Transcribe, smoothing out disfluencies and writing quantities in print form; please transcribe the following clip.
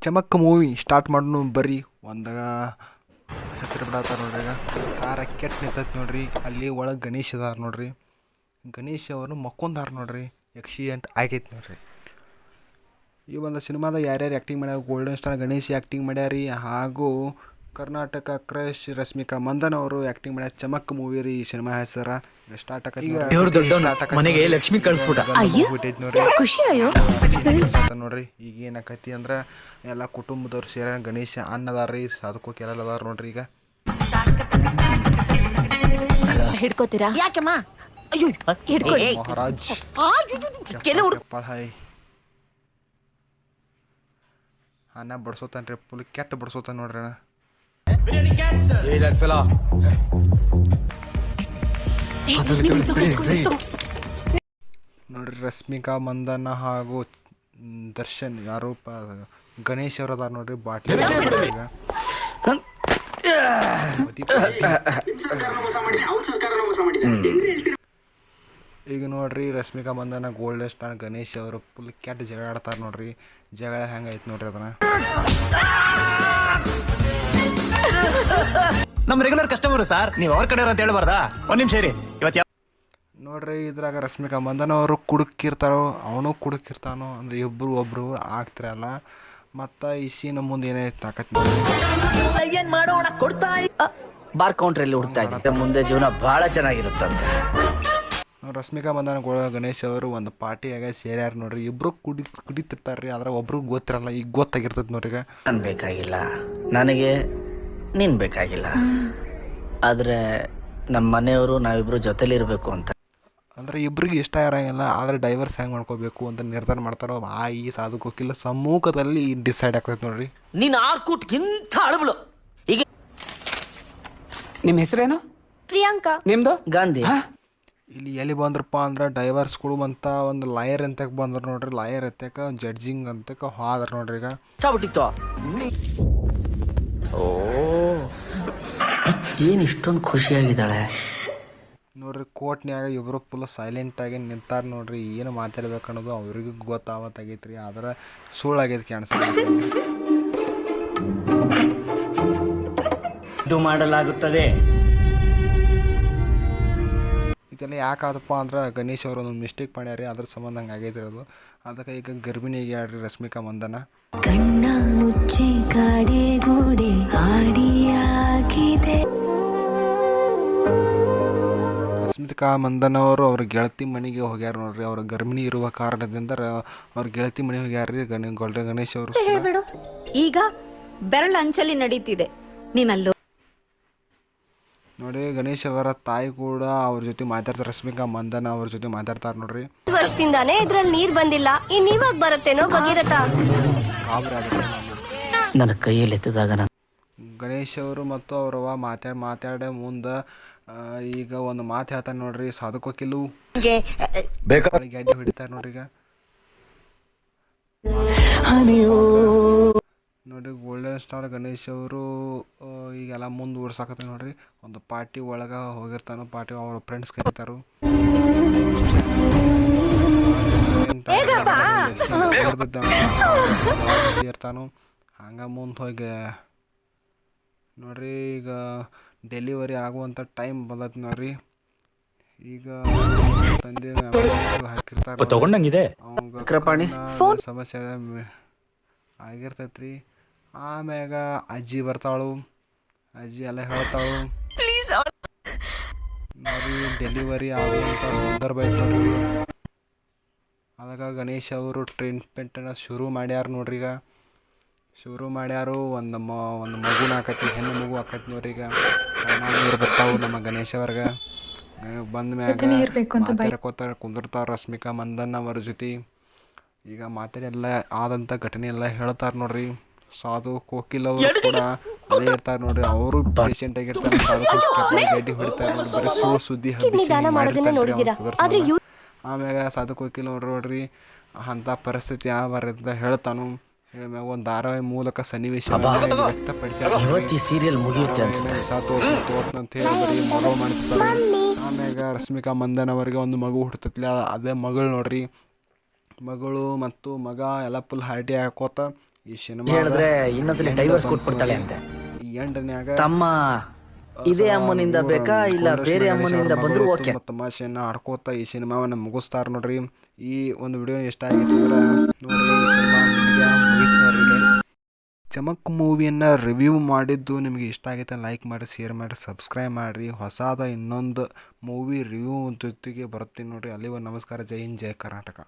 ಚಮಕ್ movie start ಮಾಡೋಣ ಬರ್ರಿ. ಒಂದಾಗ ಹೆಸರು ಬಿಡತ್ತಾರ ನೋಡ್ರಿ. ಈಗ ಕಾರ ಕೆಟ್ಟ ನಿಂತೈತಿ ನೋಡ್ರಿ. ಅಲ್ಲಿ ಒಳಗೆ ಗಣೇಶ್ ಅದಾರ ನೋಡ್ರಿ. ಗಣೇಶ್ ಅವರು ಮಕ್ಕೊಂದಾರ ನೋಡ್ರಿ. ಆಕ್ಸಿಡೆಂಟ್ ಆಗೈತಿ ನೋಡ್ರಿ. ಈ ಒಂದು ಸಿನಿಮಾದಾಗ ಯಾರ್ಯಾರು ಆ್ಯಕ್ಟಿಂಗ್ ಮಾಡ್ಯಾರ, ಗೋಲ್ಡನ್ ಸ್ಟಾರ್ ಗಣೇಶ್ ಆ್ಯಕ್ಟಿಂಗ್ ಮಾಡ್ಯಾರಿ, ಹಾಗೂ ಕರ್ನಾಟಕ ಕ್ರಶ್ ರಶ್ಮಿಕಾ ಮಂದನ್ ಅವರು ಆ್ಯಕ್ಟಿಂಗ್ ಮಾಡ್ಯಾರ. ಚಮಕ್ ಮೂವಿ ರೀ ಈ ಸಿನಿಮಾ ಹೆಸರ. ಸ್ಟಾರ್ಟ್ ಮನೆಗೆ ಲಕ್ಷ್ಮಿ ಕಳಿಸ್ಬಿಟ್ಟ ನೋಡ್ರಿ. ಈಗ ಏನಾಕೈತಿ ಅಂದ್ರೆ ಎಲ್ಲ ಕುಟುಂಬದವ್ರು ಸೇರ ಗಣೇಶ ಅನ್ನದಾರ ರೀ, ಅದಕ್ಕೋಕೆ ಎಲ್ಲ ಅದಾರ ನೋಡ್ರಿ. ಈಗ ಹಿಡ್ಕೋತೀರಾ? ಯಾಕಮ್ಮ? ಮಹಾರಾಜ್ ಹಾಯ್ ಅನ್ನ ಬಡ್ಸೋತಾನ್ರಿ, ಫುಲ್ ಕೆಟ್ಟ ಬಡ್ಸೋತಾನ ನೋಡ್ರಿ ಅಣ್ಣ. ನೋಡ್ರಿ ರಶ್ಮಿಕಾ ಮಂದನ ಹಾಗೂ ದರ್ಶನ್ ಯಾರು ಗಣೇಶ್ ಅವ್ರ ಅದಾರ ನೋಡ್ರಿ. ಬಾಟ್ಲಿ ಈಗ ಈಗ ನೋಡ್ರಿ ರಶ್ಮಿಕಾ ಮಂದನ ಗೋಲ್ಡನ್ ಸ್ಟಾರ್ ಗಣೇಶ್ ಅವರು ಫುಲ್ ಕೆಟ್ಟ ಜಗಳ ಆಡ್ತಾರೆ ನೋಡ್ರಿ. ಜಗಳ ಹೆಂಗೈತೆ ನೋಡ್ರಿ ಅದನ್ನ. ನಮ್ಮ ರೆಗ್ಯುಲರ್ ಕಸ್ಟಮರ್ ಸರ್, ನೀವು ಅವ್ರ ಕಡೆ ಅಂತ ಹೇಳ್ಬಾರ್ದಾ? ಒಂದ್ ನಿಮಿಷ ರೀ. ಇವತ್ತು ನೋಡ್ರಿ ಇದ್ರಾಗ ರಶ್ಮಿಕಾ ಮಂದನ ಅವರು ಕುಡುಕಿರ್ತಾರೋ, ಅವನು ಕುಡುಕಿರ್ತಾನೋ ಅಂದ್ರೆ ಒಬ್ರು ಆಗ್ತಿರಲ್ಲ. ಮತ್ತು ಈ ಸೀನ್ ಮುಂದೆ ಏನೈತೆ ತಾಕತ್ ಬಾರ್ ಕೌಂಟ್ರಲ್ಲಿ ಹುಡ್ತಾ ಇದ್ದೆ. ಮುಂದೆ ಜೀವನ ಬಹಳ ಚೆನ್ನಾಗಿರುತ್ತಂತೆ. ರಶ್ಮಿಕಾ ಮಂದನ ಗಣೇಶ್ ಅವರು ಒಂದು ಪಾರ್ಟಿಯಾಗ ಸೇರ್ಯಾರ ನೋಡ್ರಿ. ಇಬ್ರು ಕುಡಿತಿರ್ತಾರ್ರಿ, ಆದ್ರೆ ಒಬ್ರಿಗೆ ಗೊತ್ತಿರಲ್ಲ. ಈಗ ಗೊತ್ತಾಗಿರ್ತೈತಿ ನೋಡ್ರಿ. ಈಗ ನಾನು ಬೇಕಾಗಿಲ್ಲ, ನನಗೆ ನೀನ್ ಬೇಕಾಗಿಲ್ಲ, ಆದ್ರೆ ನಮ್ಮ ಮನೆಯವರು ನಾವಿಬ್ರು ಜೊತೆಲಿ ಇರಬೇಕು ಅಂತ. ಅಂದ್ರೆ ಇಬ್ರಿಗೆ ಇಷ್ಟ ಇರೋಂಗಿಲ್ಲ, ಆದರೆ ಡೈವರ್ಸ್ ಹೆಂಗೆ ಮಾಡ್ಕೋಬೇಕು ಅಂತ ನಿರ್ಧಾರ ಮಾಡ್ತಾರೋ ಈ ಸಾಧಕೋಕಿಲ್ಲ ಸಮ್ಮುಖದಲ್ಲಿ ಡಿಸೈಡ್ ಆಗ್ತೈತೆ ನೋಡ್ರಿ. ನೀನು ಆರ್ಕೂಟ್ಗಿಂತ ಅಳಬಳು. ಈಗ ನಿಮ್ಮ ಹೆಸರೇನು? ಪ್ರಿಯಾಂಕಾ. ನಿಮ್ದು? ಗಾಂಧಿ. ಇಲ್ಲಿ ಎಲ್ಲಿ ಬಂದ್ರಪ್ಪ ಅಂದ್ರೆ ಡೈವರ್ಸ್ ಕೊಡುವಂಥ ಒಂದು ಲಾಯರ್ ಅಂತಕ್ಕೆ ಬಂದ್ರು ನೋಡ್ರಿ. ಲಾಯರ್ ಅಂತಕ್ಕೆ ಜಡ್ಜಿಂಗ್ ಅಂತಕ್ಕೆ ಹೋದ್ರ ನೋಡ್ರಿ. ಈಗ ಚಾಬಿಟ್ಟಿತ್ತು. ಓ, ಏನು ಇಷ್ಟೊಂದು ಖುಷಿಯಾಗಿದ್ದಾಳೆ ನೋಡ್ರಿ. ಕೋರ್ಟ್ನ್ಯಾಗ ಇಬ್ಬರು ಫುಲ್ ಸೈಲೆಂಟಾಗಿ ನಿಂತಾರ ನೋಡ್ರಿ. ಏನು ಮಾತಾಡ್ಬೇಕು ಅನ್ನೋದು ಅವ್ರಿಗೂ ಗೊತ್ತಾಗತ್ತೈತ್ರಿ, ಆದ್ರೆ ಸುಳ್ಳಾಗೈತೆ ಕ್ಯಾನ್ಸಲ್ ಇದು ಮಾಡಲಾಗುತ್ತದೆ. ಇದೆಲ್ಲ ಯಾಕಾದಪ್ಪ ಅಂದ್ರೆ ಗಣೇಶ್ ಅವರು ಒಂದು ಮಿಸ್ಟೇಕ್ ಮಾಡ್ಯಾರಿ, ಅದ್ರ ಸಂಬಂಧ ಹಂಗೆ ಆಗೈತಿ ಅದು. ಅದಕ್ಕೆ ಈಗ ಗರ್ಭಿಣಿಗೆ ಆಡ್ರಿ ರಶ್ಮಿಕಾ ಮಂದನ. ಕಣ್ಣ ಮುಚ್ಚಿ ಗಾಡೆಗೂಡೆ ಆಡಿಯಾಗಿದೆ. ರಶ್ಮಿಕಾ ಮಂದನ್ ಅವರು ಅವ್ರ ಗೆಳತಿ ಮನೆಗೆ ಹೋಗ್ಯಾರ ನೋಡ್ರಿ. ಅವ್ರ ಗರ್ಭಿಣಿ ಇರುವ ಕಾರಣದಿಂದ ಅವ್ರ ಗೆಳತಿ ಮನೆಗೆ ಹೋಗ್ಯಾರ್ರಿ. ಗಣೇಶ್ ಅವರು ಹೇಳ್ಬೇಡು. ಈಗ ಬೆರಳ ಅಂಚಲಿ ನಡೀತಿದೆ, ನೀನಲ್ಲೋ ನೋಡಿ. ಗಣೇಶ್ ಅವರ ತಾಯಿ ಕೂಡ ಅವ್ರ ಜೊತೆ ಮಾತಾಡ್ತಾರೆ. ರಶ್ಮಿಕಾ ಮಂದನ ಅವ್ರ ಜೊತೆ ಮಾತಾಡ್ತಾರ ನೋಡ್ರಿ. ವರ್ಷದಿಂದಾನೇ ಇದ್ರಲ್ಲಿ ನೀರ್ ಬಂದಿಲ್ಲ, ಇನ್ ಇವಾಗ ಬರುತ್ತೇನೋ ಭಗೀರಥ. ನನ್ನ ಕೈಯಲ್ಲಿ ಎತ್ತಿದಾಗ ಗಣೇಶ್ ಅವರು ಮತ್ತು ಅವ್ರವ ಮಾತಾಡ ಮುಂದೆ ಈಗ ಒಂದು ಮಾತು ಹೇಳ್ತಾನೆ ನೋಡ್ರಿ. ಸಾಧಕೋಕಿಲ್ಲು ಗೆಡ್ಡೆ ಹೊಡಿತಾರೆ ನೋಡ್ರಿ. ಈಗ ನೋಡ್ರಿ ಗೋಲ್ಡನ್ ಸ್ಟಾರ್ ಗಣೇಶ್ ಅವರು ಈಗೆಲ್ಲ ಮುಂದುವರ್ಸಾಕತ್ತ ನೋಡ್ರಿ. ಒಂದು ಪಾರ್ಟಿ ಒಳಗೆ ಹೋಗಿರ್ತಾನು. ಪಾರ್ಟಿ ಅವ್ರ ಫ್ರೆಂಡ್ಸ್ ಕರೀತಾರು. ಇರ್ತಾನು ಹಂಗೆ ಮುಂದೆ ಹೋಗಿ ನೋಡ್ರಿ. ಈಗ ಡೆಲಿವರಿ ಆಗುವಂಥ ಟೈಮ್ ಬಂದೈತಿ ನೋಡ್ರಿ. ಈಗ ತಂದೆ ಹಾಕಿರ್ತಾರೆ ತಗೊಂಡಂಗಿದೆ ಸಮಸ್ಯೆ ಆಗಿರ್ತೈತ್ರಿ. ಆಮ್ಯಾಗ ಅಜ್ಜಿ ಬರ್ತಾಳು. ಅಜ್ಜಿ ಎಲ್ಲ ಹೇಳ್ತಾಳು ನೋಡ್ರಿ. ಡೆಲಿವರಿ ಆಗುವಂಥ ಸಂದರ್ಭ ಐತೆ. ಅದಕ್ಕೆ ಗಣೇಶ್ ಅವರು ಟ್ರೀಟ್ಮೆಂಟನ್ನು ಶುರು ಮಾಡ್ಯಾರ ನೋಡ್ರಿ. ಈಗ ಶುರು ಮಾಡ್ಯಾರು. ಒಂದು ಮಗುನ ಆಕೈತಿ, ಹೆಣ್ಣು ಮಗು ಆಕೈತಿ ನೋಡ್ರಿ. ಈಗ ನೀರು ಬರ್ತಾವು ನಮ್ಮ ಗಣೇಶ್ ಅವ್ರಿಗೆ. ಬಂದ ಮ್ಯಾಗ ಕುಂದಿರ್ತಾರ ರಶ್ಮಿಕಾ ಮಂದನ್ ಅವ್ರ ಜೊತೆ. ಈಗ ಮಾತಾಡೆಲ್ಲ ಆದಂಥ ಘಟನೆ ಎಲ್ಲ ಹೇಳ್ತಾರೆ ನೋಡ್ರಿ. ಸಾಧು ಕೋಕಿಲ್ ಅವರು ಕೂಡ ಅದೇ ಇರ್ತಾರೆ ನೋಡ್ರಿ. ಅವರು ಪೇಷಂಟ್ ಆಗಿರ್ತಾರೆ. ಗಡ್ಡಿ ಹೊಡಿತಾರೆ ನೋಡ್ರಿ. ಬರೀ ಸುದ್ದಿ ಆಮ್ಯಾಗ ಸಾಧು ಕೋಕಿಲ್ ಅವ್ರು ನೋಡ್ರಿ ಅಂಥ ಪರಿಸ್ಥಿತಿ ಯಾವ ಬರಂತ ಹೇಳ್ತಾನು. ಹೇಳಿದ್ಮ್ಯಾಗ ಒಂದು ಧಾರಾವಾಹಿ ಮೂಲಕ ಸನ್ನಿವೇಶ ವ್ಯಕ್ತಪಡಿಸಿ ಸೀರಿಯಲ್ ಮುಗಿಯುತ್ತೆ ಅನ್ಸುತ್ತೆ. ತೋತ್ನಂತ ಹೇಳಿ ಬರೀ ಮಗಳು ಮಾಡ್ತಿರ್ತಾರೆ. ಆಮ್ಯಾಗ ರಶ್ಮಿಕಾ ಮಂದನ್ ಅವರಿಗೆ ಒಂದು ಮಗು ಹುಡ್ತತ್ಲಿ, ಅದೇ ಮಗಳು ನೋಡ್ರಿ. ಮಗಳು ಮತ್ತು ಮಗ ಎಲ್ಲ ಫುಲ್ ಹರಟೆ ಹಾಕೋತ ಈ ಸಿನಿಮಾ ಹೇಳಿದ್ರೆ ಇನ್ನೊಂದ್ಸಲಿ ಡೈವರ್ಸ್ ಕೊಟ್ಬಿಡ್ತಾಳೆ ಅಂತೆ. ಈ ಎಂಡ್ನ್ಯಾಗ ತಮ್ಮ ಇದೇ ಅಮ್ಮನಿಂದ ಬೇಕಾ ಇಲ್ಲ ಬೇರೆ ಅಮ್ಮನಿಂದ ಬಂದ್ರು ಓಕೆ. ತಮಾಷೆಯನ್ನು ಆಡ್ಕೋತಾ ಈ ಸಿನಿಮಾವನ್ನು ಮುಗಿಸ್ತಾರೆ ನೋಡ್ರಿ. ಈ ಒಂದು ವಿಡಿಯೋ ಇಷ್ಟ ಆಗಿತ್ತು ಅಂದ್ರೆ ನೋಡ್ರಿ, ಈ ಸಿನಿಮಾ ಮುಗೀತು ನೋಡ್ರಿ. ಚಮಕ್ ಮೂವಿಯನ್ನು ರಿವ್ಯೂ ಮಾಡಿದ್ದು ನಿಮಗೆ ಇಷ್ಟ ಆಗೈತೆ ಲೈಕ್ ಮಾಡಿ, ಶೇರ್ ಮಾಡಿ, ಸಬ್ಸ್ಕ್ರೈಬ್ ಮಾಡಿರಿ. ಹೊಸದ ಇನ್ನೊಂದು ಮೂವಿ ರಿವ್ಯೂ ಜೊತೆಗೆ ಬರ್ತೀನಿ ನೋಡ್ರಿ. ಅಲ್ಲಿವರೆಗೂ ನಮಸ್ಕಾರ. ಜೈ ಹಿಂದ್, ಜೈ ಕರ್ನಾಟಕ.